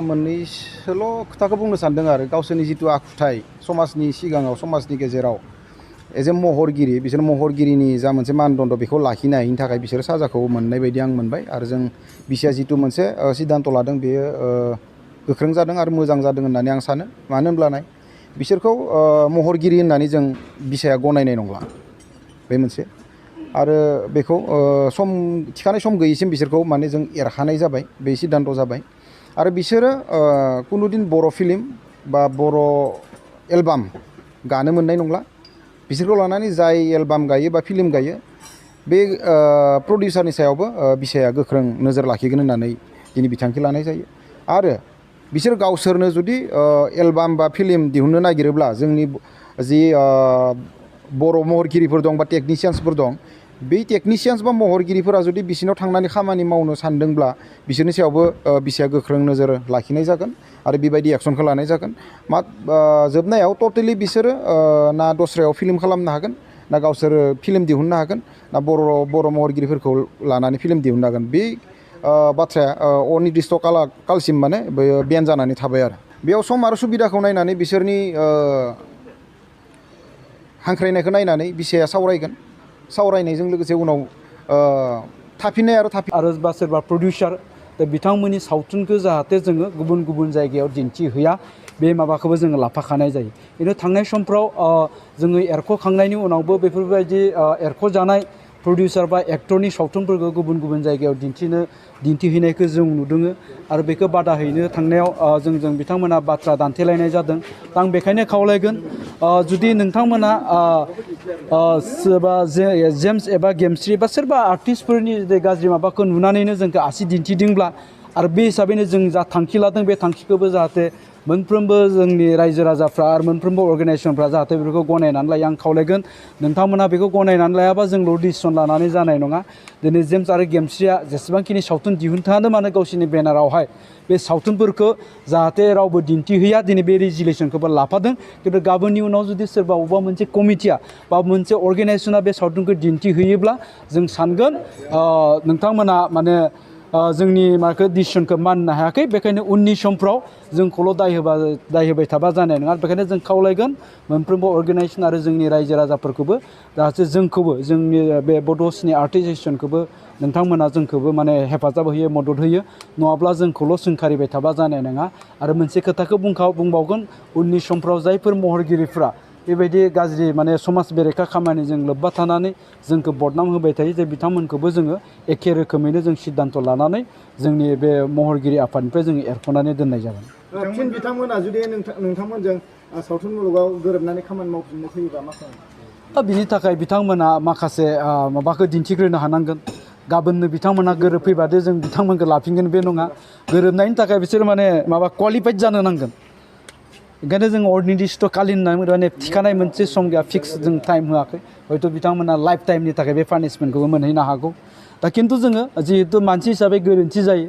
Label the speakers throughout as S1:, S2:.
S1: मोननैसोल' खोथाखौ बुंनो सानदों आरो गावसोरनि जितु आखुथाय समाजनि सिगाङाव समाजनि गेजेराव एज ए महरगिरि बिसोर महरगिरिनि जा मोनसे मानदण्ड बेखौ लाखिनो हायिनि थाखाय बिसोर साजाखौ मोननाय बायदि आं मोनबाय आरो जों बिसिया जितु मोनसे सिद्धान्त लादों बेयो गोख्रों जादों आरो मोजां जादों होननानै आं सानो मानो होनब्लाना बिसोरखौ महरगिरि होननानै जों बिसाया गनायनाय नंला बे मोनसे आरो बेखौ सम थिखानाय सम गैयिसिम बिसोरखौ माने जों एरखानाय जाबाय बे सिद्धान्त जाबाय आरो बिसोरो कुनुदिन बर' फिल्म बा बर' एलबाम गानो मोननाय नंला बिसोरखौ लानानै जाय एलबाम गायो बा फिल्म गायो बे प्रडिउसारनि सायावबो बिसाया गोख्रों नोजोर लाखिगोन होननानै दिनै बिथांखि लानाय जायो आरो बिसोर गावसोरनो जुदि एलबाम बा फिल्म दिहुननो नागिरोब्ला जोंनि जि बर' महरगिरिफोर दं बा टेकनिशियान्सफोर दं बे टेकनिशियान्स बा महरगिरिफोरा जुदि बिसोरनाव थांनानै खामानि मावनो सानदोंब्ला बिसोरनि सायावबो बिसाया गोख्रों नोजोर लाखिनाय जागोन आरो बेबायदि एक्सनखौ लानाय जागोन जोबनायाव टटेलि बिसोरो ना दस्रायाव फिल्म खालामनो हागोन ना गावसोरो फिल्म दिहुननो हागोन ना बर' महरगिरिफोरखौ लानानै फिल्म दिहुननो हागोन बे बाथ्राया अनिर्दिष्ट कालसिम माने बेन जानानै थाबाय आरो बेयाव सम आरो सुबिदाखौ नायनानै बिसोरनि हांख्रायनायखौ नायनानै बिसाया सावरायगोन सावरायनायजों लोगोसे उनाव थाफिननाय
S2: आरो बा सोरबा प्रडिउसार दा बिथांमोननि सावथुनखौ जाहाथे जोङो गुबुन गुबुन जायगायाव दिन्थिहैया बे माबाखौबो जोङो लाफाखानाय जायो बेनो थांनाय समफ्राव जोङो एरख'खांनायनि उनावबो बेफोरबायदि एरख'जानाय प्रडिउसार बा एक्टरनि सावथुनफोरखौ गुबुन गुबुन जायगायाव दिन्थिहैनायखौ जों नुदों आरो बेखौ बादा हैनो थांनायाव जों बिथांमोना बाथ्रा दान्थेलायनाय जादों आं बेखायनो खावलायगोन जुदि नोंथांमोना सोरबा जेम्स एबा गेमस्रि बा सोरबा आर्टिस्टफोरनि गाज्रि माबाखौ नुनानैनो जोंखौ आसि दिन्थिदोंब्ला आरो बे हिसाबैनो जों जा थांखि लादों बे थांखिखौबो जाहाथे मोनफ्रोमबो जोंनि रायजो राजाफ्रा आरो मोनफ्रोमबो अर्गेनाइजेसनफ्रा जाहाथे बेखौ गनायनानै लायो आं खावलायगोन नोंथांमोना बेखौ गनायनानै लायाबा जोंल' डिसिसन लानानै जानाय नङा दिनै जेम्स आरो गेमस्रिया जेसेबांखिनि सावथुन दिहुनथानो मानो गावसोरनि बेनारावहाय बे सावथुनफोरखौ जाहाथे रावबो दिन्थिहैया दिनै बे रेजुलेसनखौबो लाफादों खिन्थु गाबोननि उनाव जुदि सोरबा अबेबा मोनसे कमिटिया बा मोनसे अर्गेनाइजेसना बे सावथुनखौ दिन्थिहैयोब्ला जों सानगोन नोंथांमोना माने जोंनि माखौ डिसिसनखौ मानिनो हायाखै बेखायनो उननि समफ्राव जोंखौल' दाय होबाय थाबा जानाय नङा बेखायनो जों खावलायगोन मोनफ्रोमबो अर्गेनाइजेसन आरो जोंनि रायजो राजाफोरखौबो जाहाथे जोंखौबो जोंनि बे बड'सनि आर्टिस्टखौबो नोंथांमोना जोंखौबो माने हेफाजाब होयो मदद होयो नङाब्ला जोंखौल' सोंखारिबाय थाबा जानाय नङा आरो मोनसे खोथाखौ बुंबावगोन उननि समफ्राव जायफोर महरगिरिफ्रा बेबायदि गाज्रि माने समाज बेरेखा खामानिजों लोब्बा थानानै जोंखौ बदनाम होबाय थायो जे बिथांमोनखौबो जोङो एखे रोखोमैनो जों सिद्धान्त लानानै जोंनि बे महरगिरि आफादनिफ्राय जोङो एरख'नानै दोननाय जागोन
S3: फिन बिथांमोना जुदि नोंथांमोनजों सावथुन मुलुगाव गोरोबनानै खामानि मावफिननो फैयोबा मा खालामो
S2: बिनि थाखाय बिथांमोना माखासे माबाखौ दिन्थिग्रोनो हानांगोन गाबोननो बिथांमोना गोरोबफैबादो जों बिथांमोनखौ लाफिनगोन बे नङा गोरोबनायनि थाखाय बिसोर माने माबा क्वालिफाइड जानो नांगोन ओंखायनो जों अनिर्दिष्टकालिन माने थिखानाय मोनसे सम गैया फिक्स जों टाइम होआखै हयथ' बिथांमोना लाइफ टाइमनि थाखाय बे पानिशमेन्टखौबो मोनहैनो हागौ दा खिन्थु जोङो जिहेतु मानसि हिसाबै गोरोन्थि जायो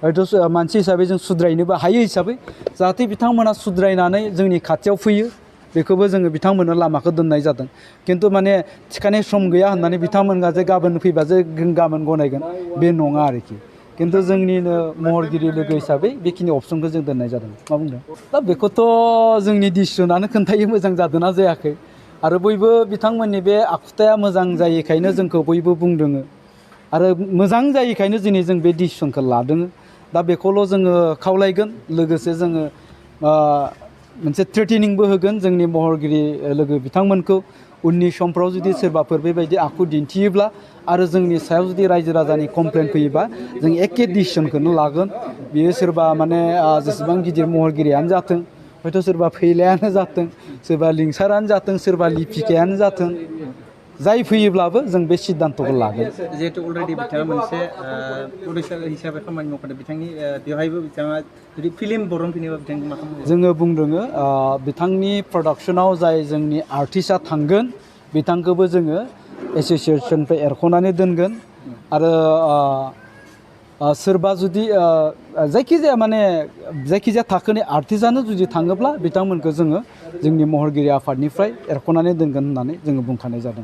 S2: हयथ' मानसि हिसाबै जों सुद्रायनोबो हायो हिसाबै जाहाथे बिथांमोना सुद्रायनानै जोंनि खाथियाव फैयो बेखौबो जोङो बिथांमोननो लामाखौ दोननाय जादों खिन्थु माने थिखानाय सम गैया होननानै बिथांमोनहा जे गाबोन फैबा जे गाबोन गनायगोन बे नङा आरोखि खिन्थु जोंनिनो महरगिरि लोगो हिसाबै बेखिनि अपसनखौ जों दोननाय जादों मा बुंदों दा बेखौथ' जोंनि डिसिसनानो खोन्थायो मोजां जादोंना जायाखै आरो बयबो बिथांमोननि बे आखुथाया मोजां जायैखायनो जोंखौ बयबो बुंदों आरो मोजां जायैखायनो दिनै जों बे डिसिसनखौ लादों दा बेखौल' जोङो खावलायगोन लोगोसे जोङो मोनसे थ्रेटेनिंबो होगोन जोंनि महरगिरि लोगो बिथांमोनखौ उननि समफ्राव जुदि सोरबाफोर बेबायदि आखु दिन्थियोब्ला आरो जोंनि सायाव जुदि रायजो राजानि कमप्लेन फैयोबा जों एखे डिसिसनखौनो लागोन बियो सोरबा माने जेसेबां गिदिर महरगिरियानो जाथों हयथ' सोरबा फैलायानो जाथों सोरबा लिंसारानो जाथों सोरबा लिपिकायानो जाथों जाय फैयोब्लाबो जों बे सिद्धान्तखौ लागोन
S4: जिहेतु अलरेडि बिथाङा मोनसे प्रडिउसार हिसाबै खामानि मावखादों बिथांनि बेवहायबो बिथाङा जुदि फिल्म बरनफिनोबा बिथांखौ मा खालामो
S2: जोङो बुंदों बिथांनि प्रडाक्सनाव जाय जोंनि आर्टिस्टआ थांगोन बिथांखौबो जोङो एस'सियेसननिफ्राय एरख'नानै दोनगोन आरो सोरबा जुदि जायखिजाया थाखोनि आर्टिस्टआनो जुदि थाङोब्ला बिथांमोनखौ जोङो जोंनि महरगिरि आफादनिफ्राय एरख'नानै दोनगोन होननानै जोङो बुंखानाय जादों